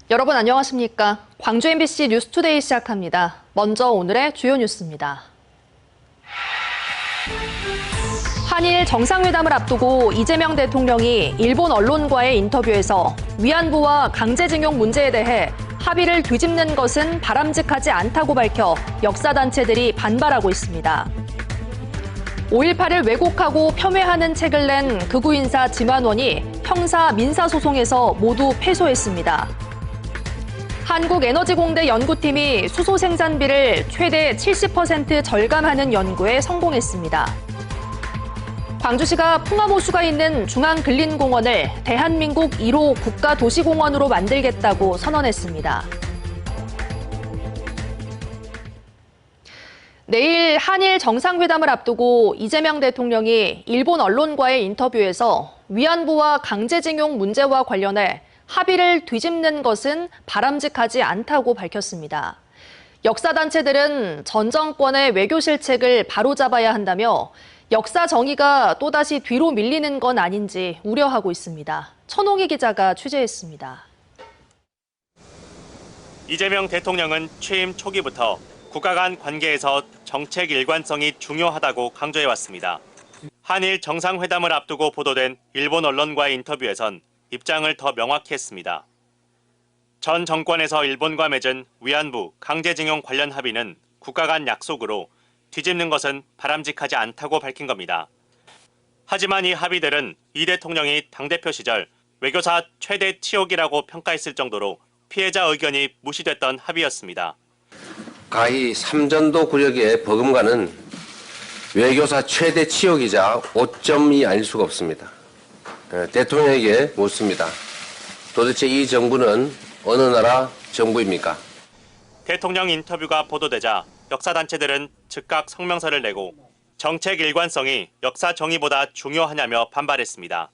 여러분 안녕하십니까? 광주 MBC 뉴스투데이 시작합니다. 먼저 오늘의 주요 뉴스입니다. 한일 정상회담을 앞두고 이재명 대통령이 일본 언론과의 인터뷰에서 위안부와 강제징용 문제에 대해 합의를 뒤집는 것은 바람직하지 않다고 밝혀 역사단체들이 반발하고 있습니다. 5.18을 왜곡하고 폄훼하는 책을 낸 극우 인사 진완원이 형사 민사소송에서 모두 패소했습니다. 한국에너지공대 연구팀이 수소 생산비를 최대 70% 절감하는 연구에 성공했습니다. 광주시가 풍암호수가 있는 중앙근린공원을 대한민국 1호 국가도시공원으로 만들겠다고 선언했습니다. 내일 한일 정상회담을 앞두고 이재명 대통령이 일본 언론과의 인터뷰에서 위안부와 강제징용 문제와 관련해 합의를 뒤집는 것은 바람직하지 않다고 밝혔습니다. 역사단체들은 전 정권의 외교 실책을 바로잡아야 한다며 역사 정의가 또다시 뒤로 밀리는 건 아닌지 우려하고 있습니다. 천홍희 기자가 취재했습니다. 이재명 대통령은 취임 초기부터 국가 간 관계에서 정책 일관성이 중요하다고 강조해왔습니다. 한일 정상회담을 앞두고 보도된 일본 언론과의 인터뷰에선 입장을 더 명확히 했습니다. 전 정권에서 일본과 맺은 위안부, 강제징용 관련 합의는 국가 간 약속으로 뒤집는 것은 바람직하지 않다고 밝힌 겁니다. 하지만 이 합의들은 이 대통령이 당대표 시절 외교사 최대 치욕이라고 평가했을 정도로 피해자 의견이 무시됐던 합의였습니다. 가히 삼전도 구력의 버금가는 외교사 최대 치욕이자 오점이 아닐 수가 없습니다. 대통령에게 묻습니다. 도대체 이 정부는 어느 나라 정부입니까? 대통령 인터뷰가 보도되자 역사단체들은 즉각 성명서를 내고 정책 일관성이 역사 정의보다 중요하냐며 반발했습니다.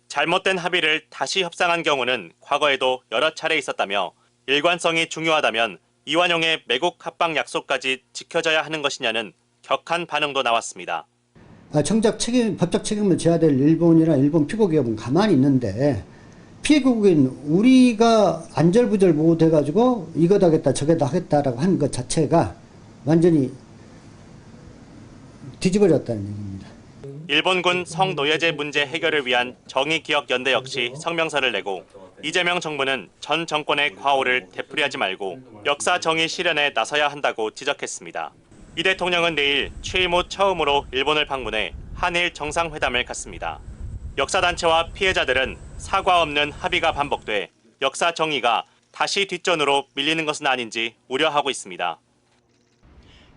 잘못된 합의를 다시 협상한 경우는 과거에도 여러 차례 있었다며 일관성이 중요하다면 이완용의 매국 합방 약속까지 지켜져야 하는 것이냐는 격한 반응도 나왔습니다. 법적 책임을 져야 될 일본이나 일본 피고기업은 가만히 있는데 피고국인 우리가 안절부절 못해가지고 이거다 하겠다 저거다 하겠다라고 한 것 자체가 완전히 뒤집어졌다는 얘기입니다. 일본군 성노예제 문제 해결을 위한 정의기억연대 역시 성명서를 내고 이재명 정부는 전 정권의 과오를 되풀이하지 말고 역사 정의 실현에 나서야 한다고 지적했습니다. 이 대통령은 내일 취임 후 처음으로 일본을 방문해 한일 정상회담을 갖습니다. 역사단체와 피해자들은 사과 없는 합의가 반복돼 역사 정의가 다시 뒷전으로 밀리는 것은 아닌지 우려하고 있습니다.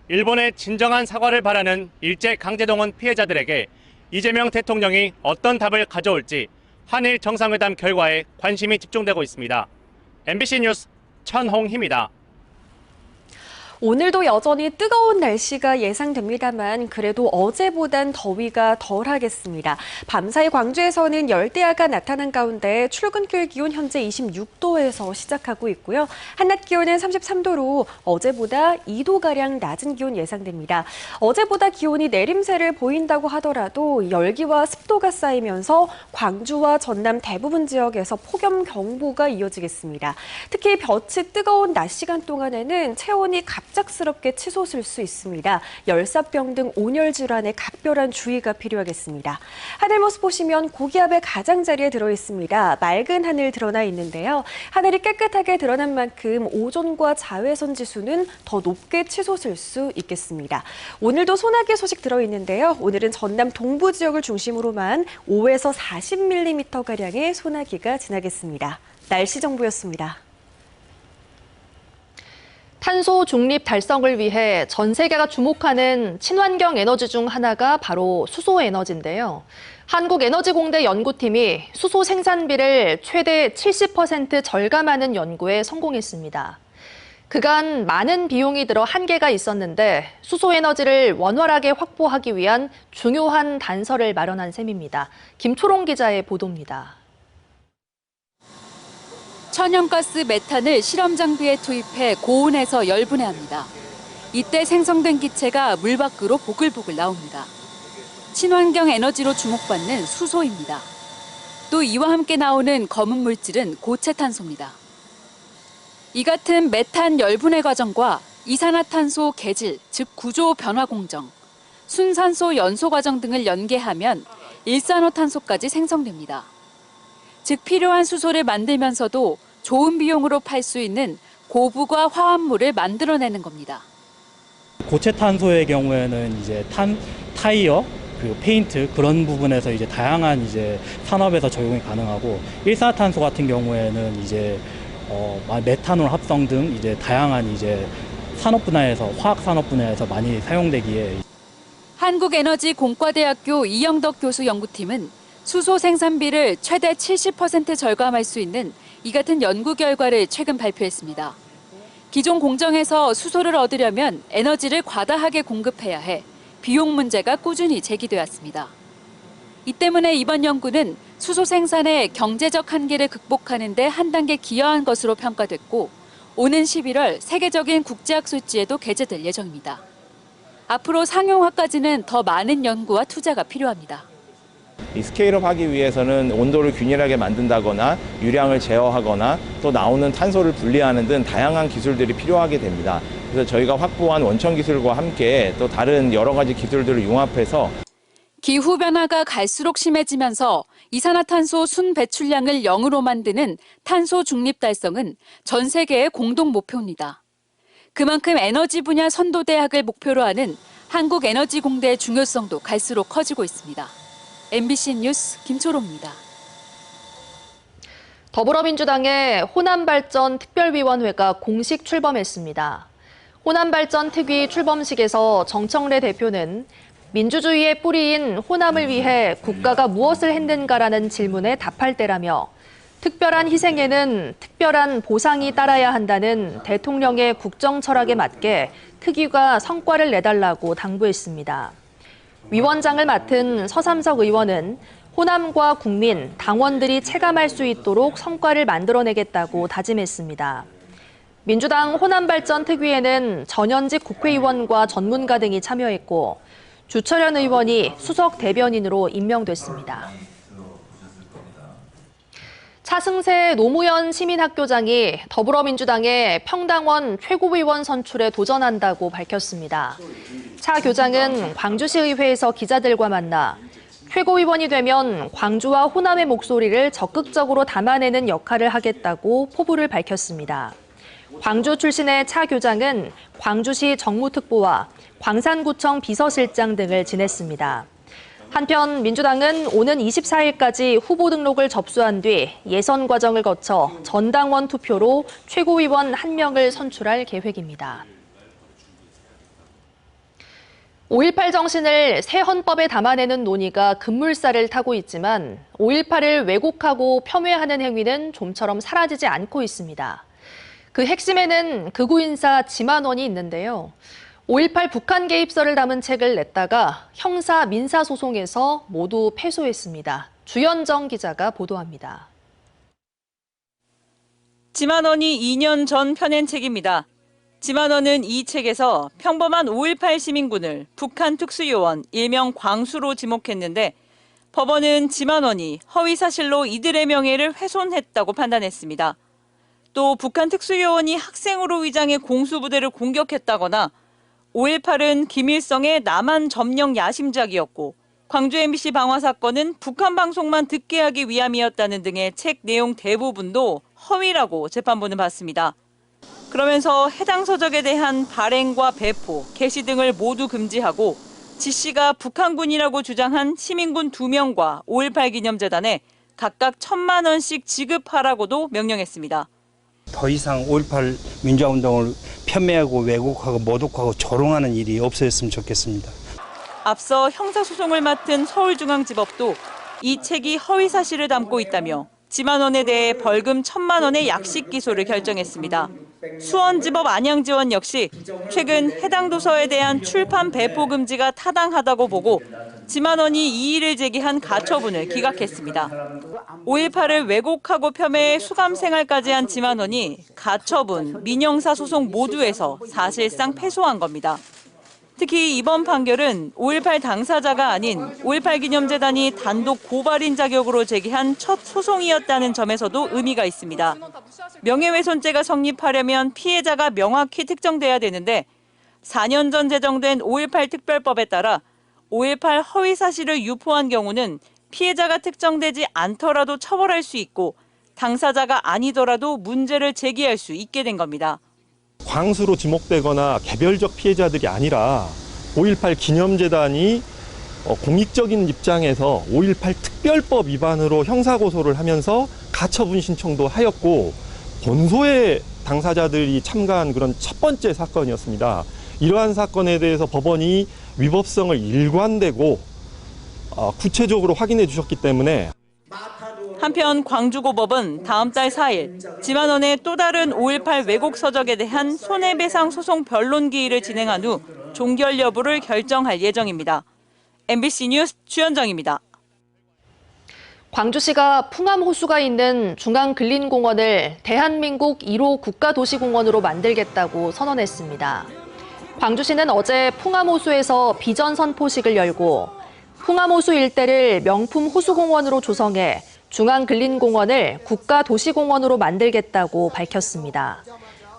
일본의 진정한 사과를 바라는 일제강제동원 피해자들에게 이재명 대통령이 어떤 답을 가져올지 한일 정상회담 결과에 관심이 집중되고 있습니다. MBC 뉴스 천홍희입니다. 오늘도 여전히 뜨거운 날씨가 예상됩니다만 그래도 어제보단 더위가 덜하겠습니다. 밤사이 광주에서는 열대야가 나타난 가운데 출근길 기온 현재 26도에서 시작하고 있고요. 한낮 기온은 33도로 어제보다 2도가량 낮은 기온 예상됩니다. 어제보다 기온이 내림세를 보인다고 하더라도 열기와 습도가 쌓이면서 광주와 전남 대부분 지역에서 폭염경보가 이어지겠습니다. 특히 볕이 뜨거운 낮 시간 동안에는 체온이 갑작스럽게 치솟을 수 있습니다. 열사병 등 온열 질환에 각별한 주의가 필요하겠습니다. 하늘 모습 보시면 고기압의 가장자리에 들어있습니다. 맑은 하늘 드러나 있는데요. 하늘이 깨끗하게 드러난 만큼 오존과 자외선 지수는 더 높게 치솟을 수 있겠습니다. 오늘도 소나기 소식 들어있는데요. 오늘은 전남 동부 지역을 중심으로만 5에서 40mm가량의 소나기가 지나겠습니다. 날씨 정보였습니다. 탄소 중립 달성을 위해 전 세계가 주목하는 친환경 에너지 중 하나가 바로 수소 에너지인데요. 한국에너지공대 연구팀이 수소 생산비를 최대 70% 절감하는 연구에 성공했습니다. 그간 많은 비용이 들어 한계가 있었는데 수소 에너지를 원활하게 확보하기 위한 중요한 단서를 마련한 셈입니다. 김초롱 기자의 보도입니다. 천연가스 메탄을 실험 장비에 투입해 고온에서 열분해합니다. 이때 생성된 기체가 물 밖으로 보글보글 나옵니다. 친환경 에너지로 주목받는 수소입니다. 또 이와 함께 나오는 검은 물질은 고체탄소입니다. 이 같은 메탄 열분해 과정과 이산화탄소 개질, 즉 구조 변화 공정, 순산소 연소 과정 등을 연계하면 일산화탄소까지 생성됩니다. 즉 필요한 수소를 만들면서도 좋은 비용으로 팔 수 있는 고부가 화합물을 만들어내는 겁니다. 고체 탄소의 경우에는 이제 타이어, 페인트 그런 부분에서 이제 다양한 이제 산업에서 적용이 가능하고, 일산화탄소 같은 경우에는 이제 메탄올 합성 등 이제 다양한 이제 산업 분야에서, 화학 산업 분야에서 많이 사용되기에. 한국에너지공과대학교 이영덕 교수 연구팀은 수소 생산비를 최대 70% 절감할 수 있는 이 같은 연구 결과를 최근 발표했습니다. 기존 공정에서 수소를 얻으려면 에너지를 과다하게 공급해야 해 비용 문제가 꾸준히 제기되었습니다. 이 때문에 이번 연구는 수소 생산의 경제적 한계를 극복하는 데 한 단계 기여한 것으로 평가됐고, 오는 11월 세계적인 국제학술지에도 게재될 예정입니다. 앞으로 상용화까지는 더 많은 연구와 투자가 필요합니다. 이 스케일업 하기 위해서는 온도를 균일하게 만든다거나 유량을 제어하거나 또 나오는 탄소를 분리하는 등 다양한 기술들이 필요하게 됩니다. 그래서 저희가 확보한 원천 기술과 함께 또 다른 여러 가지 기술들을 융합해서 기후변화가 갈수록 심해지면서 이산화탄소 순 배출량을 0으로 만드는 탄소 중립 달성은 전 세계의 공동 목표입니다. 그만큼 에너지 분야 선도대학을 목표로 하는 한국에너지공대의 중요성도 갈수록 커지고 있습니다. MBC 뉴스 김초롱입니다. 더불어민주당의 호남발전 특별위원회가 공식 출범했습니다. 호남발전 특위 출범식에서 정청래 대표는 민주주의의 뿌리인 호남을 위해 국가가 무엇을 했는가라는 질문에 답할 때라며, 특별한 희생에는 특별한 보상이 따라야 한다는 대통령의 국정 철학에 맞게 특위가 성과를 내달라고 당부했습니다. 위원장을 맡은 서삼석 의원은 호남과 국민, 당원들이 체감할 수 있도록 성과를 만들어내겠다고 다짐했습니다. 민주당 호남발전 특위에는 전현직 국회의원과 전문가 등이 참여했고, 주철현 의원이 수석 대변인으로 임명됐습니다. 차승세 노무현 시민학교장이 더불어민주당의 평당원 최고위원 선출에 도전한다고 밝혔습니다. 차 교장은 광주시 의회에서 기자들과 만나 최고위원이 되면 광주와 호남의 목소리를 적극적으로 담아내는 역할을 하겠다고 포부를 밝혔습니다. 광주 출신의 차 교장은 광주시 정무특보와 광산구청 비서실장 등을 지냈습니다. 한편 민주당은 오는 24일까지 후보 등록을 접수한 뒤 예선 과정을 거쳐 전당원 투표로 최고위원 1명을 선출할 계획입니다. 5.18 정신을 새 헌법에 담아내는 논의가 급물살을 타고 있지만 5.18을 왜곡하고 폄훼하는 행위는 좀처럼 사라지지 않고 있습니다. 그 핵심에는 극우 인사 지만원이 있는데요. 5.18 북한 개입설을 담은 책을 냈다가 형사 민사 소송에서 모두 패소했습니다. 주연정 기자가 보도합니다. 지만원이 2년 전 펴낸 책입니다. 지만원은 이 책에서 평범한 5.18 시민군을 북한 특수요원 일명 광수로 지목했는데, 법원은 지만원이 허위사실로 이들의 명예를 훼손했다고 판단했습니다. 또 북한 특수요원이 학생으로 위장해 공수부대를 공격했다거나 5.18은 김일성의 남한 점령 야심작이었고 광주 MBC 방화 사건은 북한 방송만 듣게 하기 위함이었다는 등의 책 내용 대부분도 허위라고 재판부는 봤습니다. 그러면서 해당 서적에 대한 발행과 배포, 게시 등을 모두 금지하고 지 씨가 북한군이라고 주장한 시민군 2명과 5.18 기념재단에 각각 1,000만 원씩 지급하라고도 명령했습니다. 더 이상 5.18 민주화운동을 폄훼하고 왜곡하고 모독하고 조롱하는 일이 없어졌으면 좋겠습니다. 앞서 형사소송을 맡은 서울중앙지법도 이 책이 허위사실을 담고 있다며 지만원에 대해 벌금 1,000만 원의 약식 기소를 결정했습니다. 수원지법 안양지원 역시 최근 해당 도서에 대한 출판 배포 금지가 타당하다고 보고 지만원이 이의를 제기한 가처분을 기각했습니다. 5.18을 왜곡하고 폄훼해 수감 생활까지 한 지만원이 가처분, 민형사 소송 모두에서 사실상 패소한 겁니다. 특히 이번 판결은 5.18 당사자가 아닌 5.18 기념재단이 단독 고발인 자격으로 제기한 첫 소송이었다는 점에서도 의미가 있습니다. 명예훼손죄가 성립하려면 피해자가 명확히 특정돼야 되는데 4년 전 제정된 5.18 특별법에 따라 5.18 허위 사실을 유포한 경우는 피해자가 특정되지 않더라도 처벌할 수 있고 당사자가 아니더라도 문제를 제기할 수 있게 된 겁니다. 광수로 지목되거나 개별적 피해자들이 아니라 5.18 기념재단이 공익적인 입장에서 5.18 특별법 위반으로 형사고소를 하면서 가처분 신청도 하였고 본소의 당사자들이 참가한 그런 첫 번째 사건이었습니다. 이러한 사건에 대해서 법원이 위법성을 일관되고 구체적으로 확인해 주셨기 때문에 한편 광주고법은 다음 달 4일 지만원의 또 다른 5.18 왜곡 서적에 대한 손해배상 소송 변론 기일을 진행한 후 종결 여부를 결정할 예정입니다. MBC 뉴스 주현정입니다. 광주시가 풍암호수가 있는 중앙근린공원을 대한민국 1호 국가도시공원으로 만들겠다고 선언했습니다. 광주시는 어제 풍암호수에서 비전 선포식을 열고 풍암호수 일대를 명품 호수공원으로 조성해 중앙근린공원을 국가도시공원으로 만들겠다고 밝혔습니다.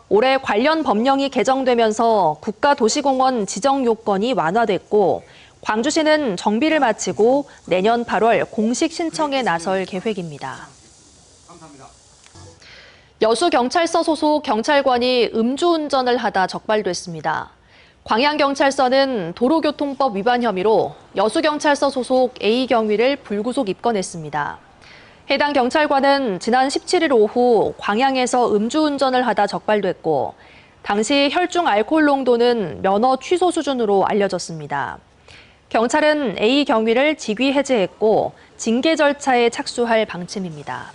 올해 관련 법령이 개정되면서 국가도시공원 지정 요건이 완화됐고 광주시는 정비를 마치고 내년 8월 공식 신청에 나설 계획입니다. 여수경찰서 소속 경찰관이 음주운전을 하다 적발됐습니다. 광양경찰서는 도로교통법 위반 혐의로 여수경찰서 소속 A경위를 불구속 입건했습니다. 해당 경찰관은 지난 17일 오후 광양에서 음주운전을 하다 적발됐고 당시 혈중 알코올 농도는 면허 취소 수준으로 알려졌습니다. 경찰은 A 경위를 직위 해제했고 징계 절차에 착수할 방침입니다.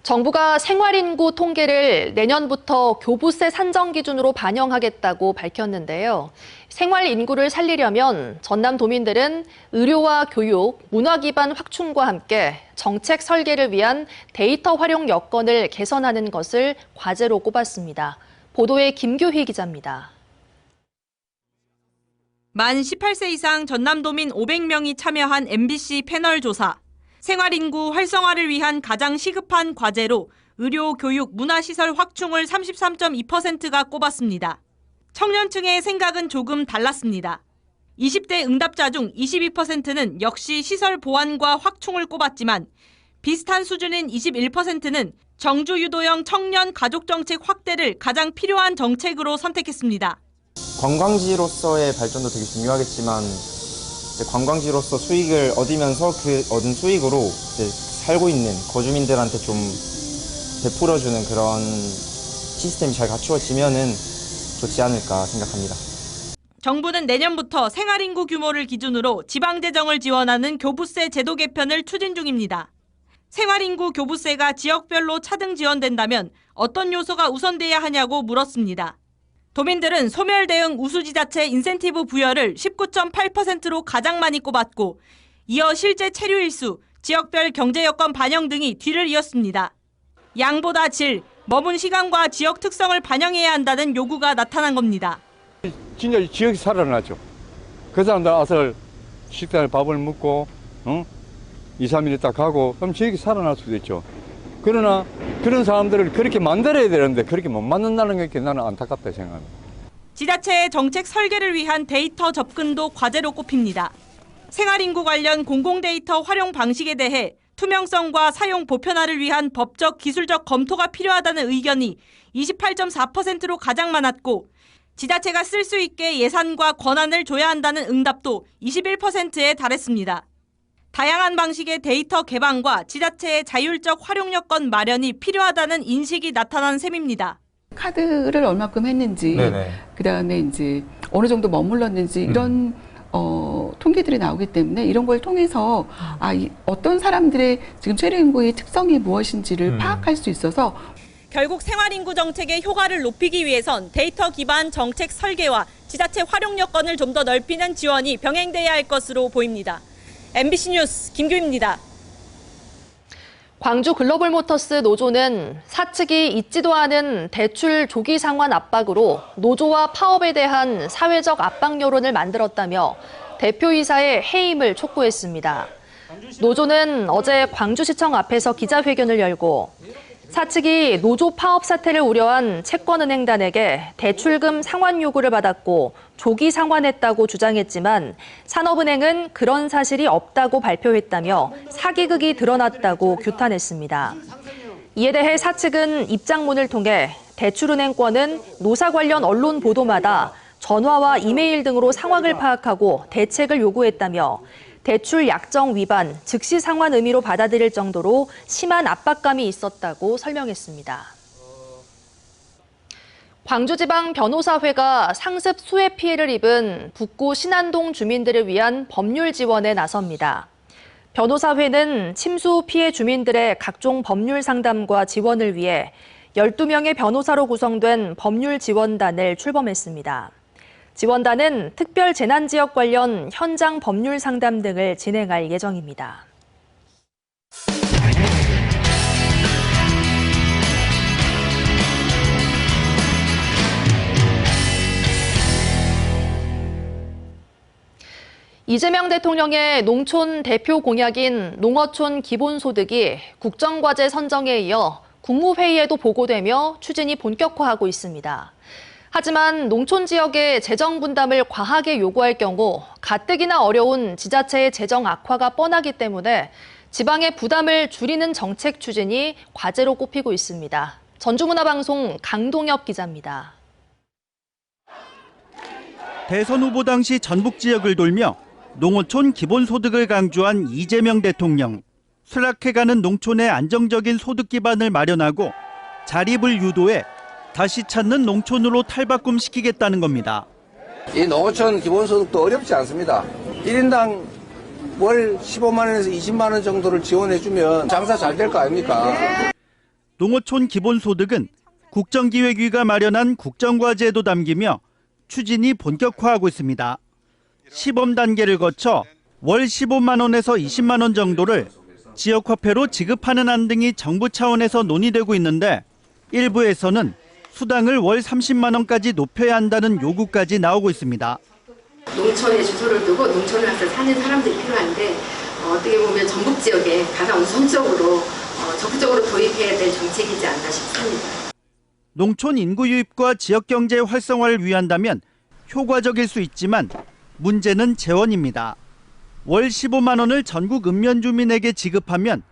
정부가 생활인구 통계를 내년부터 교부세 산정 기준으로 반영하겠다고 밝혔는데요. 생활인구를 살리려면 전남도민들은 의료와 교육, 문화 기반 확충과 함께 정책 설계를 위한 데이터 활용 여건을 개선하는 것을 과제로 꼽았습니다. 보도에 김규희 기자입니다. 만 18세 이상 전남도민 500명이 참여한 MBC 패널 조사. 생활인구 활성화를 위한 가장 시급한 과제로 의료, 교육, 문화시설 확충을 33.2%가 꼽았습니다. 청년층의 생각은 조금 달랐습니다. 20대 응답자 중 22%는 역시 시설 보완과 확충을 꼽았지만 비슷한 수준인 21%는 정주 유도형 청년 가족정책 확대를 가장 필요한 정책으로 선택했습니다. 관광지로서의 발전도 되게 중요하겠지만 관광지로서 수익을 얻으면서 그 얻은 수익으로 살고 있는 거주민들한테 좀 베풀어주는 그런 시스템이 잘 갖추어지면은 좋지 않을까 생각합니다. 정부는 내년부터 생활인구 규모를 기준으로 지방재정을 지원하는 교부세 제도 개편을 추진 중입니다. 생활인구 교부세가 지역별로 차등 지원된다면 어떤 요소가 우선돼야 하냐고 물었습니다. 도민들은 소멸 대응 우수지자체 인센티브 부여를 19.8%로 가장 많이 꼽았고 이어 실제 체류 일수, 지역별 경제 여건 반영 등이 뒤를 이었습니다. 양보다 질, 머문 시간과 지역 특성을 반영해야 한다는 요구가 나타난 겁니다. 진짜 지역이 살아나죠. 그 사람들 와서 식당에 밥을 먹고 2, 3일 있다 가고 그럼 지역이 살아날 수도 있죠. 그러나 그런 사람들을 그렇게 만들어야 되는데 그렇게 못 만든다는 게 나는 안타깝다 생각합니다. 지자체의 정책 설계를 위한 데이터 접근도 과제로 꼽힙니다. 생활인구 관련 공공데이터 활용 방식에 대해 투명성과 사용 보편화를 위한 법적, 기술적 검토가 필요하다는 의견이 28.4%로 가장 많았고 지자체가 쓸 수 있게 예산과 권한을 줘야 한다는 응답도 21%에 달했습니다. 다양한 방식의 데이터 개방과 지자체의 자율적 활용 여건 마련이 필요하다는 인식이 나타난 셈입니다. 카드를 얼마큼 했는지, 그다음에 이제 어느 정도 머물렀는지 이런 통계들이 나오기 때문에 이런 걸 통해서 어떤 사람들의 지금 최저임금의 특성이 무엇인지를 파악할 수 있어서 결국 생활인구 정책의 효과를 높이기 위해선 데이터 기반 정책 설계와 지자체 활용 여건을 좀 더 넓히는 지원이 병행돼야 할 것으로 보입니다. MBC 뉴스 김규입니다. 광주 글로벌모터스 노조는 사측이 있지도 않은 대출 조기 상환 압박으로 노조와 파업에 대한 사회적 압박 여론을 만들었다며 대표이사의 해임을 촉구했습니다. 노조는 어제 광주시청 앞에서 기자회견을 열고 사측이 노조 파업 사태를 우려한 채권은행단에게 대출금 상환 요구를 받았고 조기 상환했다고 주장했지만 산업은행은 그런 사실이 없다고 발표했다며 사기극이 드러났다고 규탄했습니다. 이에 대해 사측은 입장문을 통해 대출은행권은 노사 관련 언론 보도마다 전화와 이메일 등으로 상황을 파악하고 대책을 요구했다며 대출 약정 위반, 즉시 상환 의미로 받아들일 정도로 심한 압박감이 있었다고 설명했습니다. 광주지방변호사회가 상습 수해 피해를 입은 북구 신안동 주민들을 위한 법률 지원에 나섭니다. 변호사회는 침수 피해 주민들의 각종 법률 상담과 지원을 위해 12명의 변호사로 구성된 법률 지원단을 출범했습니다. 지원단은 특별 재난지역 관련 현장 법률 상담 등을 진행할 예정입니다. 이재명 대통령의 농촌 대표 공약인 농어촌 기본소득이 국정과제 선정에 이어 국무회의에도 보고되며 추진이 본격화하고 있습니다. 하지만 농촌 지역의 재정 분담을 과하게 요구할 경우 가뜩이나 어려운 지자체의 재정 악화가 뻔하기 때문에 지방의 부담을 줄이는 정책 추진이 과제로 꼽히고 있습니다. 전주문화방송 강동엽 기자입니다. 대선 후보 당시 전북 지역을 돌며 농어촌 기본소득을 강조한 이재명 대통령. 쇠락해가는 농촌의 안정적인 소득 기반을 마련하고 자립을 유도해 다시 찾는 농촌으로 탈바꿈시키겠다는 겁니다. 이 농어촌 기본소득도 어렵지 않습니다. 1인당 월 15만 원에서 20만 원 정도를 지원해주면 장사 잘 될 거 아닙니까? 농어촌 기본소득은 국정기획위가 마련한 국정과제에도 담기며 추진이 본격화하고 있습니다. 시범 단계를 거쳐 월 15만 원에서 20만 원 정도를 지역화폐로 지급하는 안 등이 정부 차원에서 논의되고 있는데 일부에서는 수당을 월 30만 원까지 높여야 한다는 요구까지 나오고 있습니다. 농촌에 주소를 두고 농촌에 와서 사는 사람들이 필요한데 어떻게 보면 전북 지역에 가장 우선적으로 적극적으로 도입해야 될 정책이지 않나 싶습니다. 농촌 인구 유입과 지역 경제 활성화를 위한다면 효과적일 수 있지만 문제는 재원입니다. 월 15만 원을 전국 읍면 주민에게 지급하면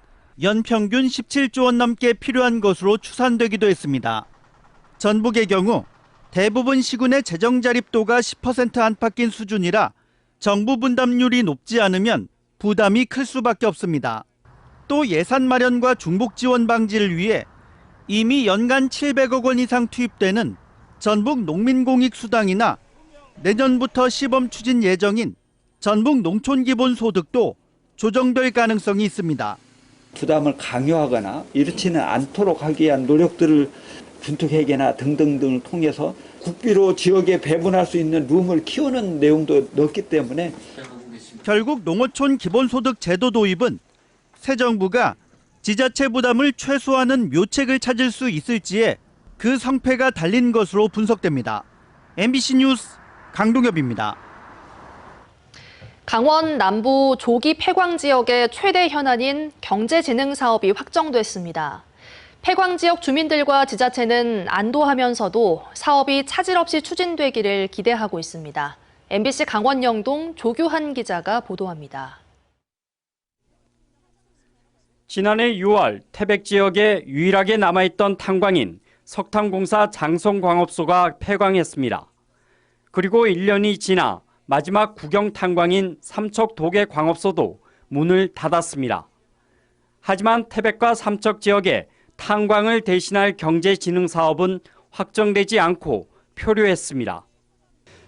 연평균 17조 원 넘게 필요한 것으로 추산되기도 했습니다. 전북의 경우 대부분 시군의 재정 자립도가 10% 안팎인 수준이라 정부 분담률이 높지 않으면 부담이 클 수밖에 없습니다. 또 예산 마련과 중복 지원 방지를 위해 이미 연간 700억 원 이상 투입되는 전북 농민공익수당이나 내년부터 시범 추진 예정인 전북 농촌기본소득도 조정될 가능성이 있습니다. 부담을 강요하거나 이렇지는 않도록 하기 위한 노력들을 군투회계나 등등등을 통해서 국비로 지역에 배분할 수 있는 룸을 키우는 내용도 넣었기 때문에 결국 농어촌 기본소득 제도 도입은 새 정부가 지자체 부담을 최소화하는 묘책을 찾을 수 있을지에 그 성패가 달린 것으로 분석됩니다. MBC 뉴스 강동엽입니다. 강원 남부 조기 폐광 지역의 최대 현안인 경제진흥 사업이 확정됐습니다. 폐광 지역 주민들과 지자체는 안도하면서도 사업이 차질 없이 추진되기를 기대하고 있습니다. MBC 강원 영동 조규한 기자가 보도합니다. 지난해 6월 태백 지역에 유일하게 남아있던 탄광인 석탄공사 장성광업소가 폐광했습니다. 그리고 1년이 지나 마지막 국영 탄광인 삼척 도계광업소도 문을 닫았습니다. 하지만 태백과 삼척 지역에 탄광을 대신할 경제진흥 사업은 확정되지 않고 표류했습니다.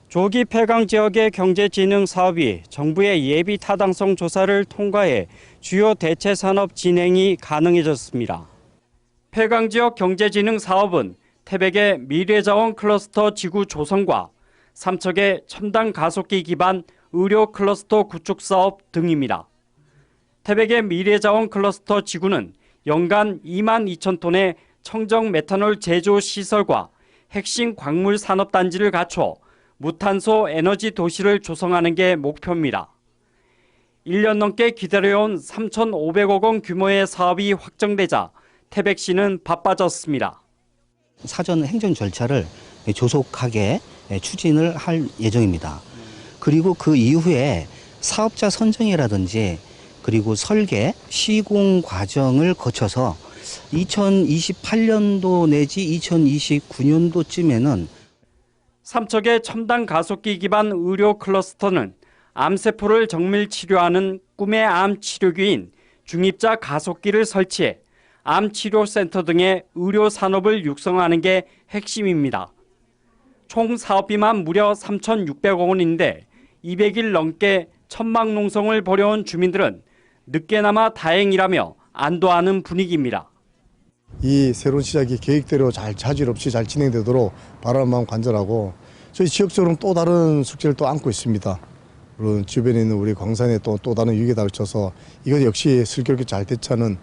조기 폐광 지역의 경제진흥 사업이 정부의 예비 타당성 조사를 통과해 주요 대체 산업 진행이 가능해졌습니다. 폐광 지역 경제진흥 사업은 태백의 미래자원 클러스터 지구 조성과 삼척의 첨단 가속기 기반 의료 클러스터 구축 사업 등입니다. 태백의 미래자원 클러스터 지구는 연간 2만 2천 톤의 청정 메탄올 제조 시설과 핵심 광물 산업단지를 갖춰 무탄소 에너지 도시를 조성하는 게 목표입니다. 1년 넘게 기다려온 3,500억 원 규모의 사업이 확정되자 태백시는 바빠졌습니다. 사전 행정 절차를 조속하게 추진을 할 예정입니다. 그리고 그 이후에 사업자 선정이라든지 그리고 설계, 시공 과정을 거쳐서 2028년도 내지 2029년도쯤에는 삼척의 첨단 가속기 기반 의료 클러스터는 암세포를 정밀 치료하는 꿈의 암 치료기인 중입자 가속기를 설치해 암치료센터 등의 의료 산업을 육성하는 게 핵심입니다. 총 사업비만 무려 3,600억 원인데 200일 넘게 천막 농성을 벌여온 주민들은 늦게나마 다행이라며 안도하는 분위기입니다. 이 새로운 시작이 계획대로 차질 없이 잘 진행되도록 바라는 마음 간절하고 저희 지역적으로는 또 다른 숙제를 또 안고 있습니다. 물론 주변에 있는 우리 광산에 또 다른 위기에 닥쳐서 이것 역시 슬기롭게 잘 대처하는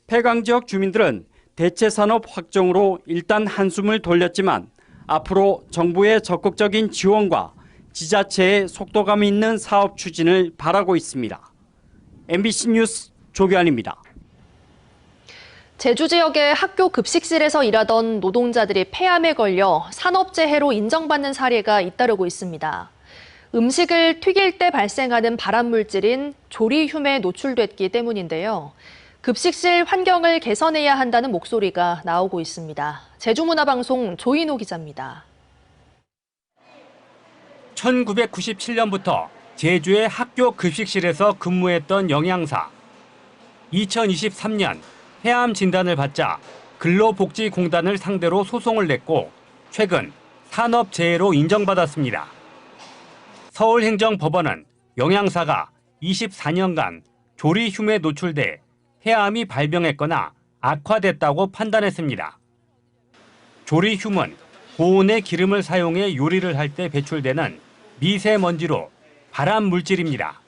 폐광 지역 주민들은 대체 산업 확정으로 일단 한숨을 돌렸지만 앞으로 정부의 적극적인 지원과 지자체의 속도감 있는 사업 추진을 바라고 있습니다. MBC 뉴스 조규환입니다. 제주 지역의 학교 급식실에서 일하던 노동자들이 폐암에 걸려 산업재해로 인정받는 사례가 잇따르고 있습니다. 음식을 튀길 때 발생하는 발암물질인 조리듐에 노출됐기 때문인데요. 급식실 환경을 개선해야 한다는 목소리가 나오고 있습니다. 제주문화방송 조인호 기자입니다. 1997년부터 제주의 학교 급식실에서 근무했던 영양사. 2023년 폐암 진단을 받자 근로복지공단을 상대로 소송을 냈고 최근 산업재해로 인정받았습니다. 서울행정법원은 영양사가 24년간 조리듐에 노출돼 폐암이 발병했거나 악화됐다고 판단했습니다. 조리듐은 고온의 기름을 사용해 요리를 할 때 배출되는 미세먼지로 발암 물질입니다.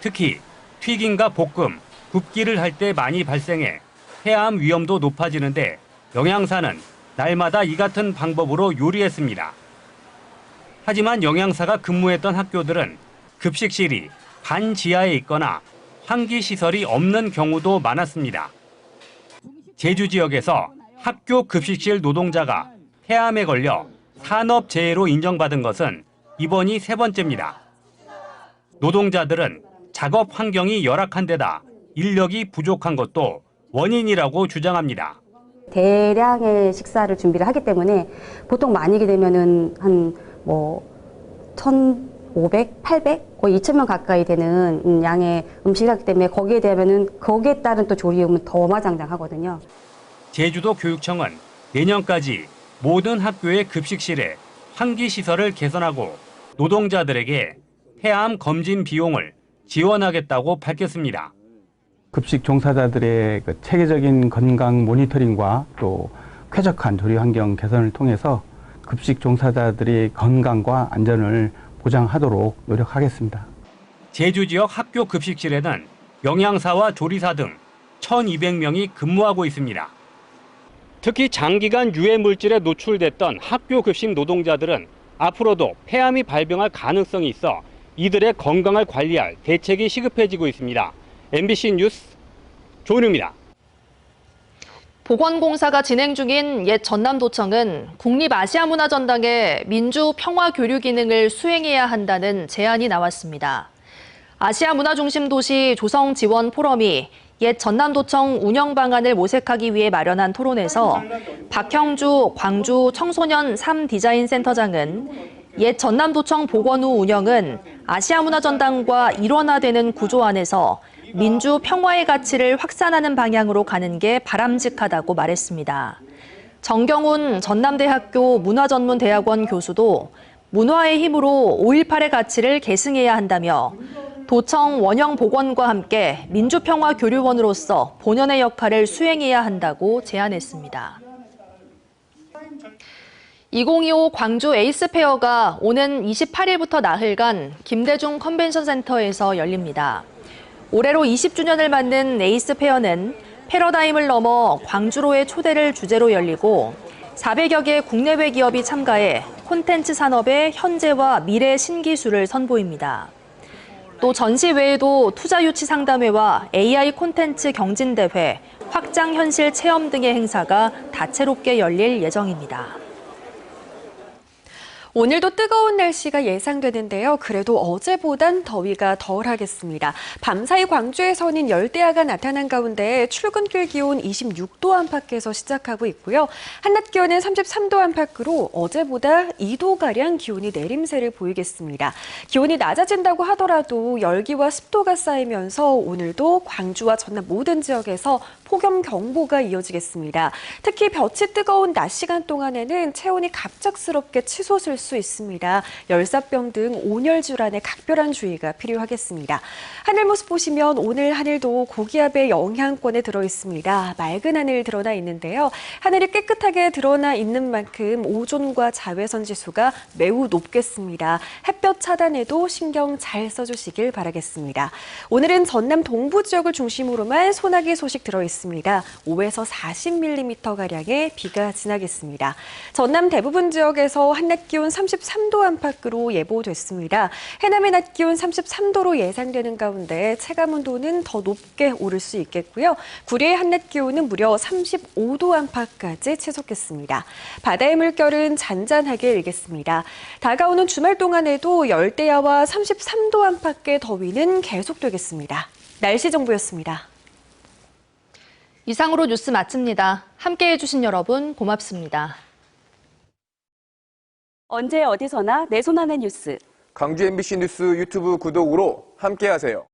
특히 튀김과 볶음, 굽기를 할 때 많이 발생해 폐암 위험도 높아지는데 영양사는 날마다 이 같은 방법으로 요리했습니다. 하지만 영양사가 근무했던 학교들은 급식실이 반지하에 있거나 환기시설이 없는 경우도 많았습니다. 제주 지역에서 학교 급식실 노동자가 폐암에 걸려 산업재해로 인정받은 것은 이번이 세 번째입니다. 노동자들은 작업 환경이 열악한 데다 인력이 부족한 것도 원인이라고 주장합니다. 대량의 식사를 준비를 하기 때문에 보통 만약에 되면은 한 1,500, 800, 거의 2,000명 가까이 되는 양의 음식을 하기 때문에 거기에 따른 또 조리음은 더 어마장장하거든요. 제주도 교육청은 내년까지 모든 학교의 급식실에 환기시설을 개선하고 노동자들에게 폐암 검진 비용을 지원하겠다고 밝혔습니다. 급식 종사자들의 체계적인 건강 모니터링과 또 쾌적한 조리 환경 개선을 통해서 급식 종사자들의 건강과 안전을 보장하도록 노력하겠습니다. 제주 지역 학교 급식실에는 영양사와 조리사 등 1,200명이 근무하고 있습니다. 특히 장기간 유해 물질에 노출됐던 학교 급식 노동자들은 앞으로도 폐암이 발병할 가능성이 있어 이들의 건강을 관리할 대책이 시급해지고 있습니다. MBC 뉴스 조은우입니다. 보건공사가 진행 중인 옛 전남도청은 국립아시아문화전당의 민주평화교류 기능을 수행해야 한다는 제안이 나왔습니다. 아시아문화중심도시 조성지원포럼이 옛 전남도청 운영 방안을 모색하기 위해 마련한 토론에서 박형주 광주 청소년 3디자인센터장은 옛 전남도청 복원 후 운영은 아시아문화전당과 일원화되는 구조 안에서 민주 평화의 가치를 확산하는 방향으로 가는 게 바람직하다고 말했습니다. 정경훈 전남대학교 문화전문대학원 교수도 문화의 힘으로 5.18의 가치를 계승해야 한다며 도청 원형 복원과 함께 민주평화교류원으로서 본연의 역할을 수행해야 한다고 제안했습니다. 2025 광주 에이스페어가 오는 28일부터 나흘간 김대중 컨벤션 센터에서 열립니다. 올해로 20주년을 맞는 에이스 페어는 패러다임을 넘어 광주로의 초대를 주제로 열리고 400여 개 국내외 기업이 참가해 콘텐츠 산업의 현재와 미래 신기술을 선보입니다. 또 전시 외에도 투자 유치 상담회와 AI 콘텐츠 경진대회, 확장 현실 체험 등의 행사가 다채롭게 열릴 예정입니다. 오늘도 뜨거운 날씨가 예상되는데요. 그래도 어제보단 더위가 덜하겠습니다. 밤사이 광주에서는 열대야가 나타난 가운데 출근길 기온 26도 안팎에서 시작하고 있고요. 한낮 기온은 33도 안팎으로 어제보다 2도가량 기온이 내림세를 보이겠습니다. 기온이 낮아진다고 하더라도 열기와 습도가 쌓이면서 오늘도 광주와 전남 모든 지역에서 폭염경보가 이어지겠습니다. 특히 볕이 뜨거운 낮 시간 동안에는 체온이 갑작스럽게 치솟을 수 있습니다. 열사병 등 온열 질환에 각별한 주의가 필요하겠습니다. 하늘 모습 보시면 오늘 하늘도 고기압의 영향권에 들어 있습니다. 맑은 하늘 드러나 있는데요. 하늘이 깨끗하게 드러나 있는 만큼 오존과 자외선 지수가 매우 높겠습니다. 햇볕 차단에도 신경 잘 써주시길 바라겠습니다. 오늘은 전남 동부 지역을 중심으로만 소나기 소식 들어 있습니다. 5에서 40mm가량의 비가 지나겠습니다. 전남 대부분 지역에서 한낮 기온 33도 안팎으로 예보됐습니다. 해남의 낮 기온 33도로 예상되는 가운데 체감온도는 더 높게 오를 수 있겠고요. 구리의 한낮 기온은 무려 35도 안팎까지 치솟겠습니다. 바다의 물결은 잔잔하게 일겠습니다. 다가오는 주말 동안에도 열대야와 33도 안팎의 더위는 계속되겠습니다. 날씨 정보였습니다. 이상으로 뉴스 마칩니다. 함께해 주신 여러분 고맙습니다. 언제 어디서나 내 손 안의 뉴스. 광주 MBC 뉴스 유튜브 구독으로 함께하세요.